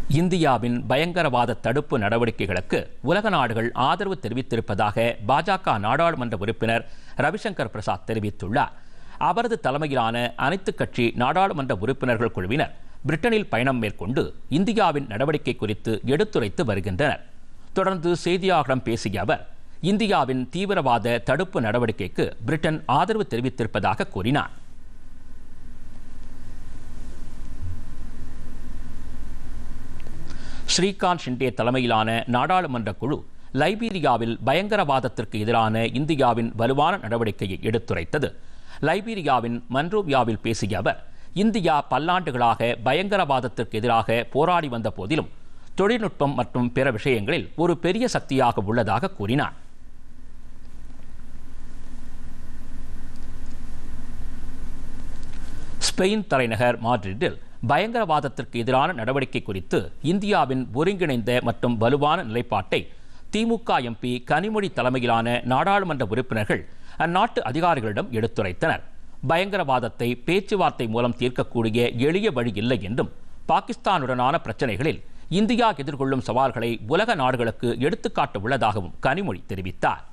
இந்தியாவின் பயங்கரவாத தடுப்பு நடவடிக்கைகளுக்கு உலக நாடுகள் ஆதரவு தெரிவித்திருப்பதாக பாஜக நாடாளுமன்ற உறுப்பினர் ரவிசங்கர் பிரசாத் தெரிவித்துள்ளார். அவரது தலைமையிலான அனைத்துக் கட்சி நாடாளுமன்ற உறுப்பினர்கள் குழுவினர் பிரிட்டனில் பயணம் மேற்கொண்டு இந்தியாவின் நடவடிக்கை குறித்து எடுத்துரைத்து வருகின்றனர். தொடர்ந்து செய்தியாளர்களிடம் பேசிய அவர், இந்தியாவின் தீவிரவாத தடுப்பு நடவடிக்கைக்கு பிரிட்டன் ஆதரவு தெரிவித்திருப்பதாக கூறினார். ஸ்ரீகாந்த் ஷிண்டே தலைமையிலான நாடாளுமன்ற குழு லைபீரியாவில் பயங்கரவாதத்திற்கு எதிரான இந்தியாவின் வலுவான நடவடிக்கையை எடுத்துரைத்தது. லைபீரியாவின் மன்ரோவியாவில் பேசிய அவர், இந்தியா பல்லாண்டுகளாக பயங்கரவாதத்திற்கு எதிராக போராடி வந்த போதிலும் தொழில்நுட்பம் மற்றும் பிற விஷயங்களில் ஒரு பெரிய சக்தியாக உள்ளதாக கூறினார். ஸ்பெயின் தலைநகர் மாட்ரிட்டில் பயங்கரவாதத்திற்கு எதிரான நடவடிக்கை குறித்து இந்தியாவின் ஒருங்கிணைந்த மற்றும் வலுவான நிலைப்பாட்டை திமுக எம்பி கனிமொழி தலைமையிலான நாடாளுமன்ற உறுப்பினர்கள் அந்நாட்டு அதிகாரிகளிடம் எடுத்துரைத்தனர். பயங்கரவாதத்தை பேச்சுவார்த்தை மூலம் தீர்க்கக்கூடிய எளிய வழி இல்லை என்றும், பாகிஸ்தானுடனான பிரச்சனைகளில் இந்தியா எதிர்கொள்ளும் சவால்களை உலக நாடுகளுக்கு எடுத்துக்காட்ட உள்ளதாகவும் கனிமொழி தெரிவித்தார்.